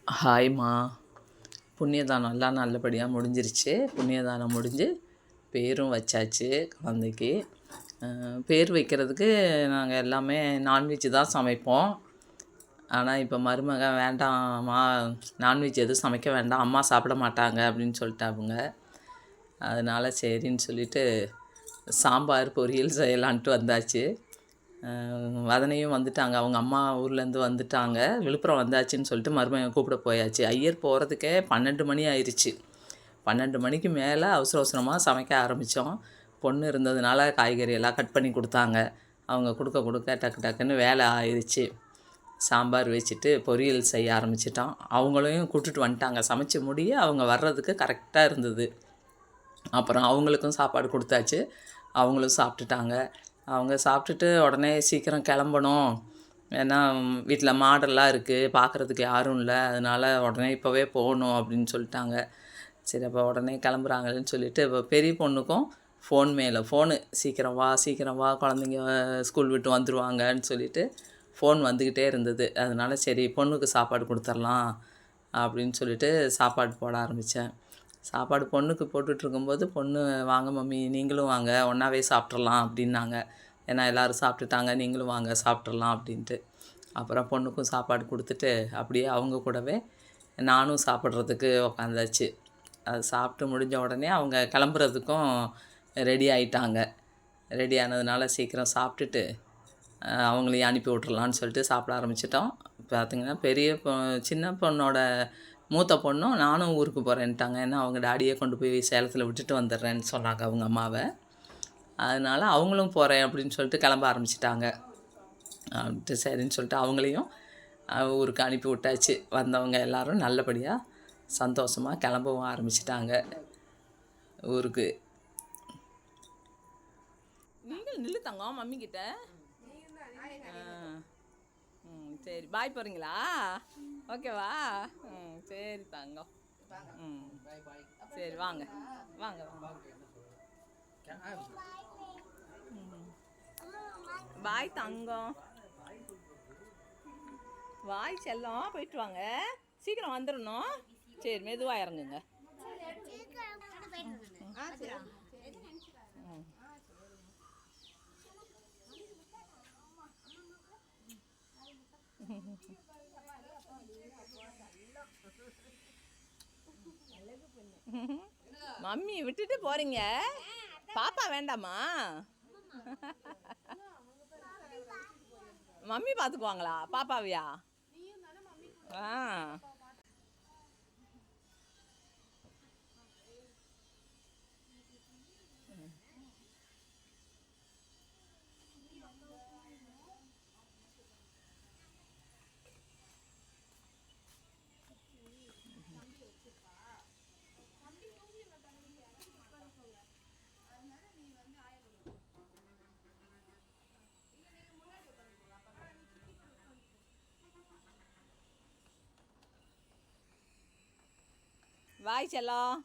ஹாய்மா. புண்ணியதானம் எல்லாம் நல்லபடியாக முடிஞ்சிருச்சு. புண்ணியதானம் முடிஞ்சு பேரும் வச்சாச்சு குழந்தைக்கு. பேர் வைக்கிறதுக்கு நாங்கள் எல்லாமே நான்வெஜ்ஜு தான் சமைப்போம். ஆனால் இப்போ மருமகன் வேண்டாம்மா, நான்வெஜ் எதுவும் சமைக்க வேண்டாம், அம்மா சாப்பிட மாட்டாங்க அப்படின்னு சொல்லிட்டாங்க. அதனால் சரின்னு சொல்லிவிட்டு சாம்பார் பொரியல் செய்யலான்ட்டு வந்தாச்சு. வதனையும் வந்துட்டாங்க, அவங்க அம்மா ஊர்லேருந்து வந்துட்டாங்க. விழுப்புரம் வந்தாச்சுன்னு சொல்லிட்டு மருமகன் கூப்பிட போயாச்சு. ஐயர் போகிறதுக்கே 12 மணி ஆயிடுச்சு. 12 மணிக்கு மேலே அவசர அவசரமாக சமைக்க ஆரம்பித்தோம். பொண்ணு இருந்ததுனால காய்கறி எல்லாம் கட் பண்ணி கொடுத்தாங்க. அவங்க கொடுக்க கொடுக்க டக்கு டக்குன்னு வேலை ஆயிடுச்சு. சாம்பார் வச்சுட்டு பொரியல் செய்ய ஆரம்பிச்சிட்டோம். அவங்களையும் கூப்பிட்டுட்டு வந்துட்டாங்க. சமைச்சு முடிய அவங்க வர்றதுக்கு கரெக்டாக இருந்தது. அப்புறம் அவங்களுக்கும் சாப்பாடு கொடுத்தாச்சு. அவங்களும் சாப்பிட்டுட்டாங்க. அவங்க சாப்பிட்டுட்டு உடனே சீக்கிரம் கிளம்பணும், ஏன்னா வீட்டில் மாடெல்லாம் இருக்குது, பார்க்குறதுக்கு யாரும் இல்லை, அதனால் உடனே இப்போவே போகணும் அப்படின்னு சொல்லிட்டாங்க. சரி, அப்போ உடனே கிளம்புறாங்கன்னு சொல்லிவிட்டு இப்போ பெரிய பொண்ணுக்கும் ஃபோன் மேலே ஃபோனு, சீக்கிரம் வா சீக்கிரம் வா, குழந்தைங்க ஸ்கூல் விட்டு வந்துடுவாங்கன்னு சொல்லிவிட்டு ஃபோன் வந்துக்கிட்டே இருந்தது. அதனால் சரி பொண்ணுக்கு சாப்பாடு கொடுத்துர்லாம் அப்படின்னு சொல்லிட்டு சாப்பாடு போட ஆரம்பித்தேன். சாப்பாடு பொண்ணுக்கு போட்டுட்ருக்கும்போது பொண்ணு, வாங்க மம்மி நீங்களும் வாங்க, ஒன்றாவே சாப்பிட்றலாம் அப்படின்னாங்க. ஏன்னா எல்லோரும் சாப்பிட்டுட்டாங்க, நீங்களும் வாங்க சாப்பிட்றலாம் அப்படின்ட்டு. அப்புறம் பொண்ணுக்கும் சாப்பாடு கொடுத்துட்டு அப்படியே அவங்க கூடவே நானும் சாப்பிட்றதுக்கு உக்காந்தாச்சு. அது சாப்பிட்டு முடிஞ்ச உடனே அவங்க கிளம்புறதுக்கும் ரெடி ஆகிட்டாங்க. ரெடி ஆனதுனால சீக்கிரம் சாப்பிட்டுட்டு அவங்களையும் அனுப்பி விட்றலான்னு சொல்லிட்டு சாப்பிட ஆரம்பிச்சிட்டோம். பார்த்திங்கன்னா சின்ன பொண்ணோட மூத்த பொண்ணும் நானும் ஊருக்கு போகிறேன்ட்டாங்க. ஏன்னா அவங்க டாடியை கொண்டு போய் சேலத்தில் விட்டுட்டு வந்துடுறேன்னு சொன்னாங்க அவங்க அம்மாவை. அதனால் அவங்களும் போகிறேன் அப்படின்னு சொல்லிட்டு கிளம்ப ஆரம்பிச்சிட்டாங்க. அப்படின்ட்டு சரின்னு சொல்லிட்டு அவங்களையும் ஊருக்கு அனுப்பி விட்டாச்சு. வந்தவங்க எல்லோரும் நல்லபடியாக சந்தோஷமாக கிளம்பவும் ஆரம்பிச்சிட்டாங்க ஊருக்கு. நீங்கள் நில்லு தங்கம் மம்மிக்கிட்ட. சரி, பாய் போகிறீங்களா? ஓகேவா? சரி தங்கம். சரி, வாங்க வாங்க வாங்க. பாய் தங்கம், வாய் செல்லம், போயிட்டு வாங்க, சீக்கிரம் வந்துடணும். சரி, மெதுவாக இறங்குங்க. மம்மி விட்டுட்டு போறீங்க, பாப்பா வேண்டாமா? மம்மி பார்த்துக்குவாங்களா பாப்பாவியா? வாய் செல்லம்.